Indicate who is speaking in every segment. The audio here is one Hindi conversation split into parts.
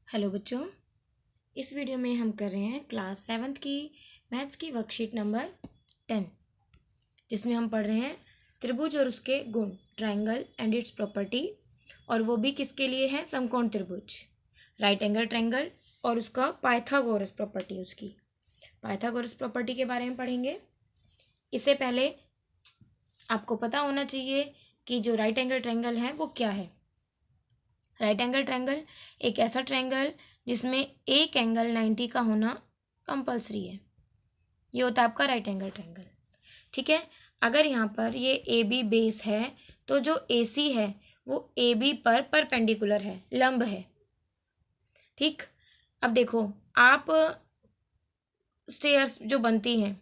Speaker 1: हेलो बच्चों, इस वीडियो में हम कर रहे हैं क्लास 7th की मैथ्स की वर्कशीट नंबर 10, जिसमें हम पढ़ रहे हैं त्रिभुज और उसके गुण, ट्रायंगल एंड इट्स प्रॉपर्टी। और वो भी किसके लिए है? समकोण त्रिभुज, राइट एंगल ट्रायंगल और उसका पाइथागोरस प्रॉपर्टी, उसकी पाइथागोरस प्रॉपर्टी के बारे में पढ़ेंगे। इससे पहले आपको पता होना चाहिए कि जो राइट एंगल ट्रायंगल है वो क्या है। राइट एंगल ट्रायंगल एक ऐसा ट्रायंगल जिसमें एक एंगल 90 का होना कंपलसरी है। ये होता है आपका राइट एंगल ट्रायंगल। ठीक है, अगर यहाँ पर ये ए बी बेस है तो जो ए सी है वो ए बी पर परपेंडिकुलर है, लंब है। ठीक, अब देखो, आप स्टेयर्स जो बनती हैं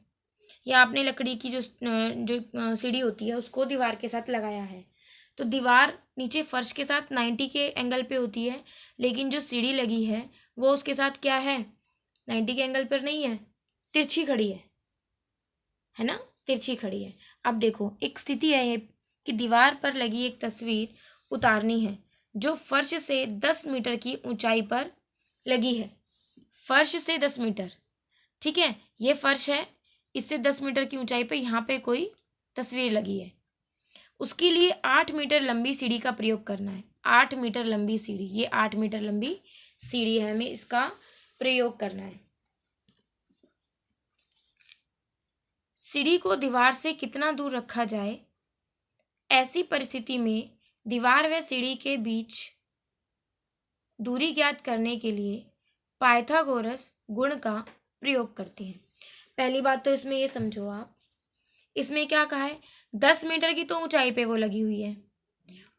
Speaker 1: या आपने लकड़ी की जो सीढ़ी होती है उसको दीवार के साथ लगाया है, तो दीवार नीचे फर्श के साथ 90 के एंगल पे होती है, लेकिन जो सीढ़ी लगी है वो उसके साथ क्या है? 90 के एंगल पर नहीं है, तिरछी खड़ी है ना, तिरछी खड़ी है। अब देखो, एक स्थिति है ये कि दीवार पर लगी एक तस्वीर उतारनी है जो फर्श से 10 मीटर की ऊंचाई पर लगी है। फर्श से 10 मीटर, ठीक है, ये फर्श है, इससे 10 मीटर की ऊंचाई पे यहाँ पे कोई तस्वीर लगी है। उसके लिए 8 मीटर लंबी सीढ़ी का प्रयोग करना है। 8 मीटर लंबी सीढ़ी, ये 8 मीटर लंबी सीढ़ी है, हमें इसका प्रयोग करना है। सीढ़ी को दीवार से कितना दूर रखा जाए, ऐसी परिस्थिति में दीवार व सीढ़ी के बीच दूरी ज्ञात करने के लिए पाइथागोरस गुण का प्रयोग करते हैं। पहली बात तो इसमें ये समझो आप, इसमें क्या कहा है? 10 मीटर की तो ऊंचाई पे वो लगी हुई है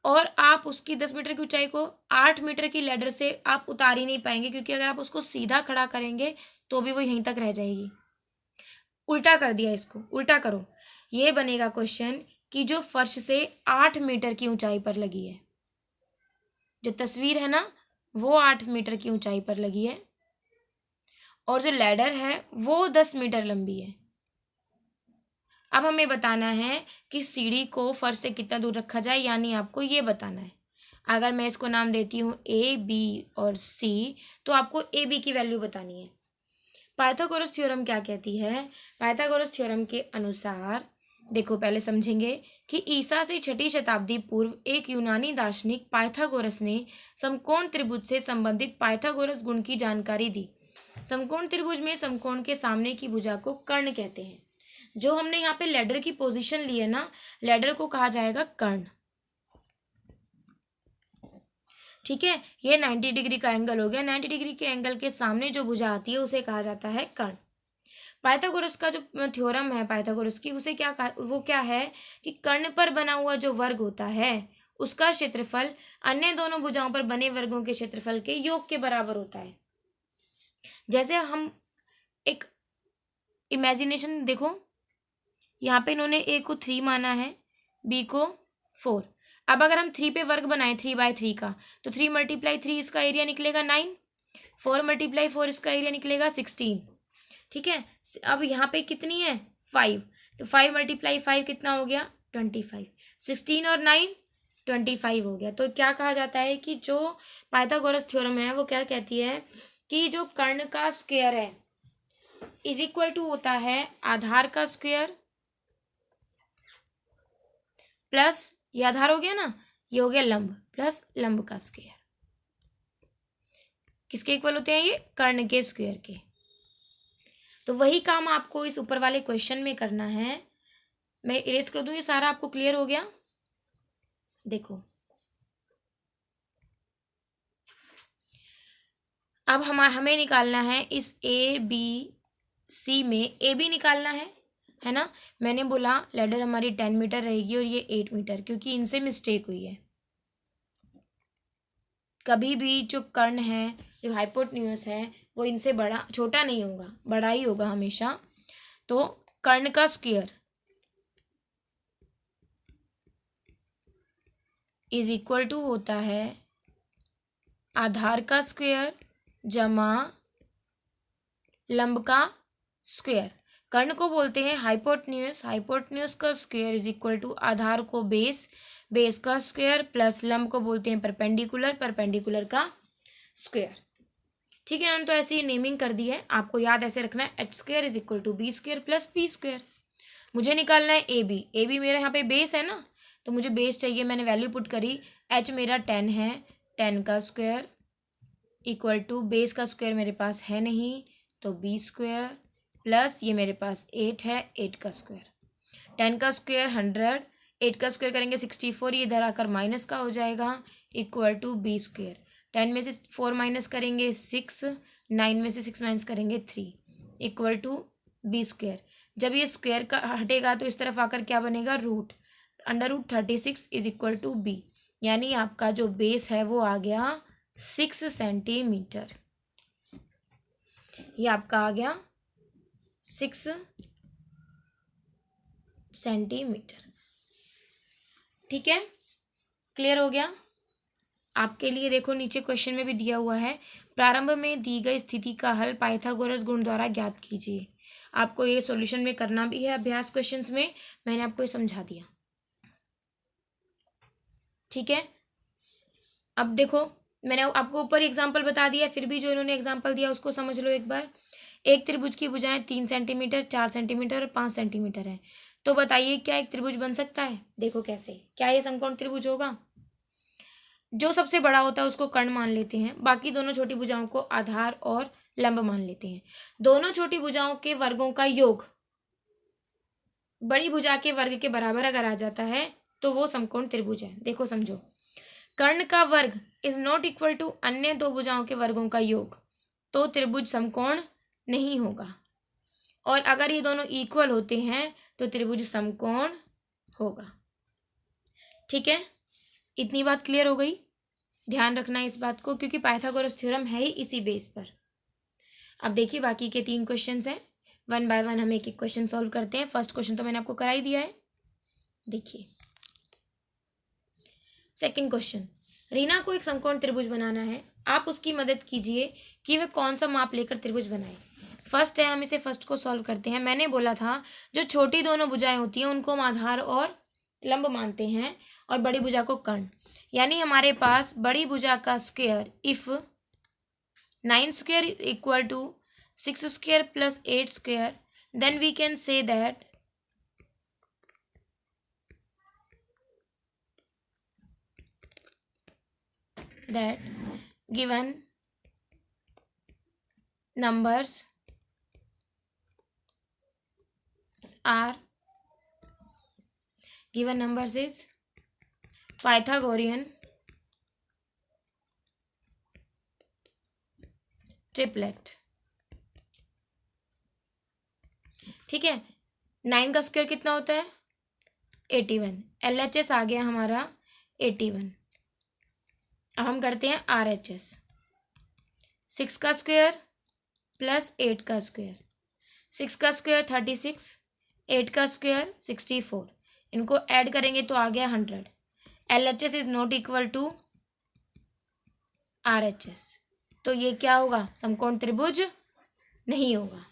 Speaker 1: और आप उसकी 10 मीटर की ऊंचाई को 8 मीटर की लैडर से आप उतार ही नहीं पाएंगे, क्योंकि अगर आप उसको सीधा खड़ा करेंगे तो भी वो यहीं तक रह जाएगी। उल्टा कर दिया, इसको उल्टा करो, ये बनेगा क्वेश्चन कि जो फर्श से 8 मीटर की ऊंचाई पर लगी है, जो तस्वीर है ना वो 8 मीटर की ऊंचाई पर लगी है और जो लैडर है वो 10 मीटर लंबी है। अब हमें बताना है कि सीढ़ी को फर्श से कितना दूर रखा जाए, यानी आपको ये बताना है। अगर मैं इसको नाम देती हूँ ए बी और सी, तो आपको ए बी की वैल्यू बतानी है। पाइथागोरस थ्योरम क्या कहती है? पाइथागोरस थ्योरम के अनुसार, देखो पहले समझेंगे कि ईसा से 6ठी शताब्दी पूर्व एक यूनानी दार्शनिक पाइथागोरस ने समकोण त्रिभुज से संबंधित पाइथागोरस गुण की जानकारी दी। समकोण त्रिभुज में समकोण के सामने की भुजा को कर्ण कहते हैं। जो हमने यहाँ पे लैडर की पोजीशन ली है ना, लैडर को कहा जाएगा कर्ण। ठीक है, ये 90 डिग्री का एंगल हो गया। 90 डिग्री के एंगल के सामने जो भुजा आती है उसे कहा जाता है कर्ण। पाइथागोरस का जो थ्योरम है पाइथागोरस की, उसे वो क्या है कि कर्ण पर बना हुआ जो वर्ग होता है उसका क्षेत्रफल अन्य दोनों भुजाओं पर बने वर्गों के क्षेत्रफल के योग के बराबर होता है। जैसे हम एक इमेजिनेशन देखो, यहाँ पे इन्होंने ए को 3 माना है, बी को 4। अब अगर हम 3 पे वर्ग बनाए 3/3 का, तो 3 × 3 इसका एरिया निकलेगा 9, 4 × 4 इसका एरिया निकलेगा 16। ठीक है, अब यहाँ पे कितनी है? 5, तो 5 × 5 कितना हो गया? 25। 16 और 9 25 हो गया। तो क्या कहा जाता है कि जो पाइथागोरस थ्योरम है वो क्या कहती है कि जो कर्ण का स्क्वायर है इज इक्वल टू होता है आधार का स्क्वायर प्लस, ये आधार हो गया ना, ये हो गया लंब, प्लस लंब का स्क्वायर। किसके इक्वल होते हैं? ये कर्ण के स्क्वायर के। तो वही काम आपको इस ऊपर वाले क्वेश्चन में करना है। मैं इरेज कर दूं, ये सारा आपको क्लियर हो गया? देखो, अब हमें निकालना है इस ए बी सी में, ए बी निकालना है ना। मैंने बोला लैडर हमारी 10 मीटर रहेगी और ये 8 मीटर, क्योंकि इनसे मिस्टेक हुई है। कभी भी जो कर्ण है, जो हाइपोटेन्यूज है, वो इनसे बड़ा छोटा नहीं होगा, बड़ा ही होगा हमेशा। तो कर्ण का स्क्वायर इज इक्वल टू होता है आधार का स्क्वायर जमा लंब का स्क्वायर। कर्ण को बोलते हैं हाइपोटेन्यूज, हाइपोटेन्यूज का स्क्वायर इज इक्वल टू आधार को बेस, बेस का स्क्वायर प्लस लंब को बोलते हैं परपेंडिकुलर, परपेंडिकुलर का स्क्वायर। ठीक है, तो ऐसे ही नेमिंग कर दी है, आपको याद ऐसे रखना है h square is equal to b square plus p square. मुझे निकालना है ए बी, ए बी मेरा यहाँ पे बेस है ना, तो मुझे बेस चाहिए, मैंने वैल्यू पुट करी, h मेरा 10 है, 10 का स्क्वायर इक्वल टू बेस का स्क्वायर मेरे पास है नहीं तो बी स्क्वायर प्लस ये मेरे पास 8 है, 8 का स्क्वायर, 10 का स्क्वायर 100, 8 का स्क्वायर करेंगे 64, ये इधर आकर माइनस का हो जाएगा इक्वल टू बी स्क्वायर, 10 में से 4 माइनस करेंगे 6, 9 में से 6 माइनस करेंगे 3 इक्वल टू बी स्क्वायर। जब ये स्क्वायर का हटेगा तो इस तरफ आकर क्या बनेगा, root, under root 36 is equal to b, यानी आपका जो बेस है वो आ गया 6 सेंटीमीटर। ये आपका आ गया 6 सेंटीमीटर। ठीक है, क्लियर हो गया आपके लिए। देखो नीचे क्वेश्चन में भी दिया हुआ है, प्रारंभ में दी गई स्थिति का हल पाइथागोरस गुण द्वारा ज्ञात कीजिए। आपको ये सॉल्यूशन में करना भी है, अभ्यास क्वेश्चंस में मैंने आपको ये समझा दिया। ठीक है, अब देखो मैंने आपको ऊपर एग्जाम्पल बता दिया, फिर भी जो इन्होंने एग्जाम्पल दिया उसको समझ लो एक बार। एक त्रिभुज की भुजाएं 3 सेंटीमीटर, 4 सेंटीमीटर और 5 सेंटीमीटर है, तो बताइए क्या एक त्रिभुज बन सकता है। देखो कैसे, क्या ये समकोण त्रिभुज होगा। जो सबसे बड़ा होता है उसको कर्ण मान लेते हैं, बाकी दोनों छोटी भुजाओं को आधार और लंब मान लेते हैं। दोनों छोटी भुजाओं के वर्गों का योग बड़ी भुजा के वर्ग के बराबर अगर आ जाता है तो वो समकोण त्रिभुज है। देखो समझो, कर्ण का वर्ग इज नॉट इक्वल टू अन्य दो भुजाओं के वर्गों का योग, तो त्रिभुज समकोण नहीं होगा। और अगर ये दोनों इक्वल होते हैं तो त्रिभुज समकोण होगा। ठीक है, इतनी बात क्लियर हो गई। ध्यान रखना इस बात को, क्योंकि पाइथागोरस थ्योरम है ही इसी बेस पर। अब देखिए बाकी के 3 क्वेश्चंस हैं, 1 बाय 1 हम एक एक क्वेश्चन सॉल्व करते हैं। फर्स्ट क्वेश्चन तो मैंने आपको करा ही दिया है। देखिए सेकंड क्वेश्चन, रीना को एक समकोण त्रिभुज बनाना है, आप उसकी मदद कीजिए कि वह कौन सा माप लेकर त्रिभुज बनाए। फर्स्ट है, हम इसे फर्स्ट को सॉल्व करते हैं। मैंने बोला था जो छोटी दोनों भुजाएं होती हैं उनको हम आधार और लंब मानते हैं और बड़ी भुजा को कर्ण, यानी हमारे पास बड़ी भुजा का square if 9 square equal to 6 square plus 8 square, then we can say that given numbers is Pythagorean triplet. ठीक है, 9 का स्क्वायर कितना होता है 81, LHS आ गया हमारा 81। अब हम करते हैं RHS, 6 का स्क्वायर प्लस 8 का स्क्वायर, 6 का स्क्वायर 36, 8 का स्क्वायर 64, इनको ऐड करेंगे तो आ गया 100। LHS is not equal to RHS, तो ये क्या होगा, समकोण त्रिभुज नहीं होगा।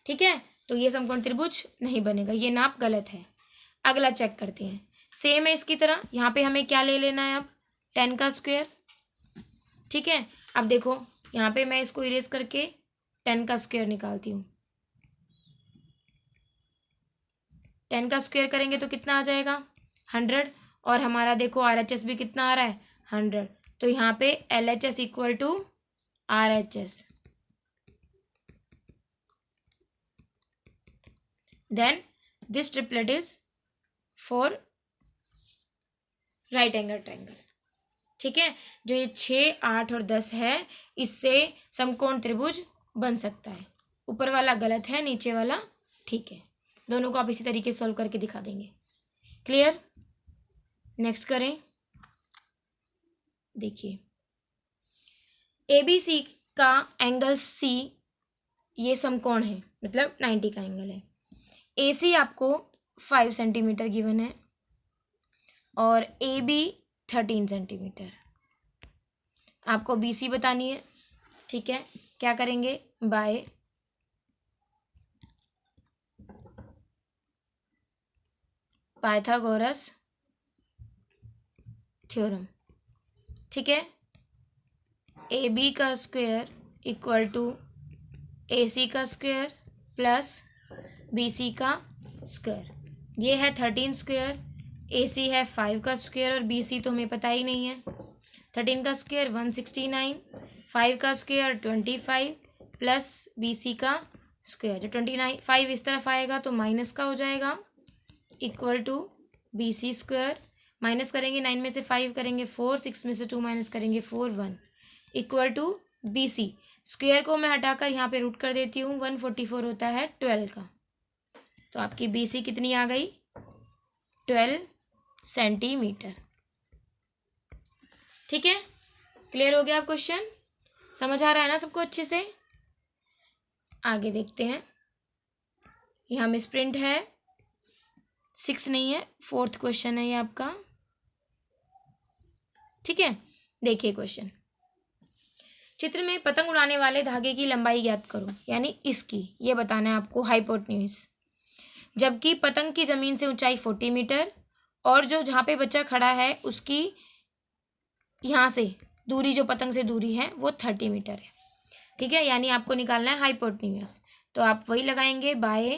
Speaker 1: ठीक है, तो ये समकोण त्रिभुज नहीं बनेगा, ये नाप गलत है। अगला चेक करते हैं, सेम है इसकी तरह, यहाँ पे हमें क्या ले लेना है अब 10 का स्क्वायर। ठीक है, अब देखो यहाँ पे मैं इसको इरेज करके 10 का स्क्वायर निकालती हूँ। 10 का स्क्वायर करेंगे तो कितना आ जाएगा 100, और हमारा देखो RHS भी कितना आ रहा है 100, तो यहाँ पे LHS equal to RHS, then this triplet is for right angle triangle. ठीक है, जो ये 6, 8 और 10 है इससे समकोण त्रिभुज बन सकता है। ऊपर वाला गलत है, नीचे वाला ठीक है। दोनों को आप इसी तरीके से सॉल्व करके दिखा देंगे। क्लियर, नेक्स्ट करें। देखिए ABC का एंगल C ये समकोण है, मतलब 90 का एंगल है। AC आपको 5 सेंटीमीटर गिवन है और AB 13 सेंटीमीटर। आपको BC बतानी है। ठीक है, क्या करेंगे, बाय पाइथागोरस थ्योरम। ठीक है, AB का स्क्वायर इक्वल टू AC का स्क्वायर प्लस BC का स्क्वायर। ये है 13 स्क्वायर, AC है 5 का स्क्वायर और BC तो हमें पता ही नहीं है। 13 का स्क्वायर 169, 5 का स्क्वायर 25 प्लस BC का स्क्वायर। जो 29 5 इस तरफ आएगा तो माइनस का हो जाएगा, equal to BC square. Minus करेंगे 9 में से 5 करेंगे 4, 6 में से 2 माइनस करेंगे 4, 1 इक्वल टू BC स्क्वायर को मैं हटाकर यहाँ पे रूट कर देती हूँ। 144 होता है 12 का, तो आपकी BC कितनी आ गई? 12 सेंटीमीटर। ठीक है, क्लियर हो गया क्वेश्चन? समझ आ रहा है ना सबको अच्छे से? आगे देखते हैं। यहाँ मिस प्रिंट है, 6 नहीं है, 4th क्वेश्चन है ये आपका। ठीक है, देखिए क्वेश्चन। चित्र में पतंग उड़ाने वाले धागे की लंबाई ज्ञात करो, यानी इसकी ये बताना है आपको, हाइपोटेन्यूज। जबकि पतंग की जमीन से ऊंचाई 40 मीटर और जो जहाँ पे बच्चा खड़ा है उसकी यहाँ से दूरी, जो पतंग से दूरी है वो 30 मीटर है। ठीक है, यानी आपको निकालना है हाइपोटेन्यूज। तो आप वही लगाएंगे बाय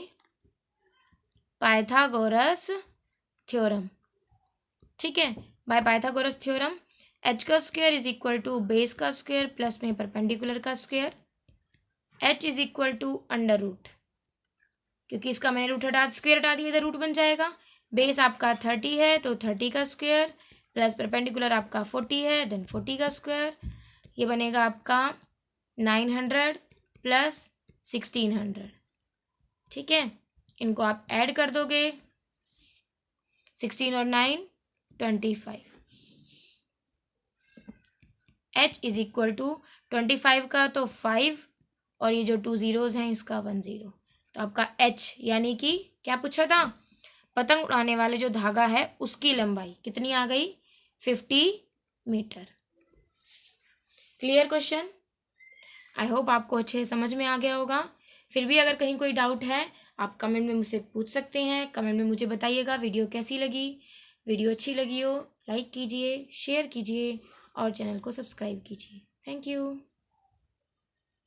Speaker 1: पाइथागोरस थ्योरम। ठीक है, बाय पाइथागोरस थ्योरम h का square is equal to base का स्क्वायर प्लस में परपेंडिकुलर का square. h is equal to under root, क्योंकि इसका मैंने रूट हटा, स्क्वायर हटा दिया था, रूट बन जाएगा। बेस आपका 30 है तो 30 का स्क्वायर प्लस परपेंडिकुलर आपका 40 है, देन 40 का स्क्वायर। ये बनेगा आपका 900 प्लस 1600। ठीक है, इनको आप ऐड कर दोगे, 16 और 9 25। h इज इक्वल टू 25 का तो 5 और ये जो 2 zeros हैं इसका 1 0। तो आपका h यानी कि क्या पूछा था? पतंग उड़ाने वाले जो धागा है उसकी लंबाई कितनी आ गई? 50 metre. Clear question? I hope आपको अच्छे समझ में आ गया होगा। फिर भी अगर कहीं कोई डाउट है आप कमेंट में मुझसे पूछ सकते हैं। कमेंट में मुझे बताइएगा वीडियो कैसी लगी। वीडियो अच्छी लगी हो लाइक कीजिए, शेयर कीजिए और चैनल को सब्सक्राइब कीजिए। Thank you.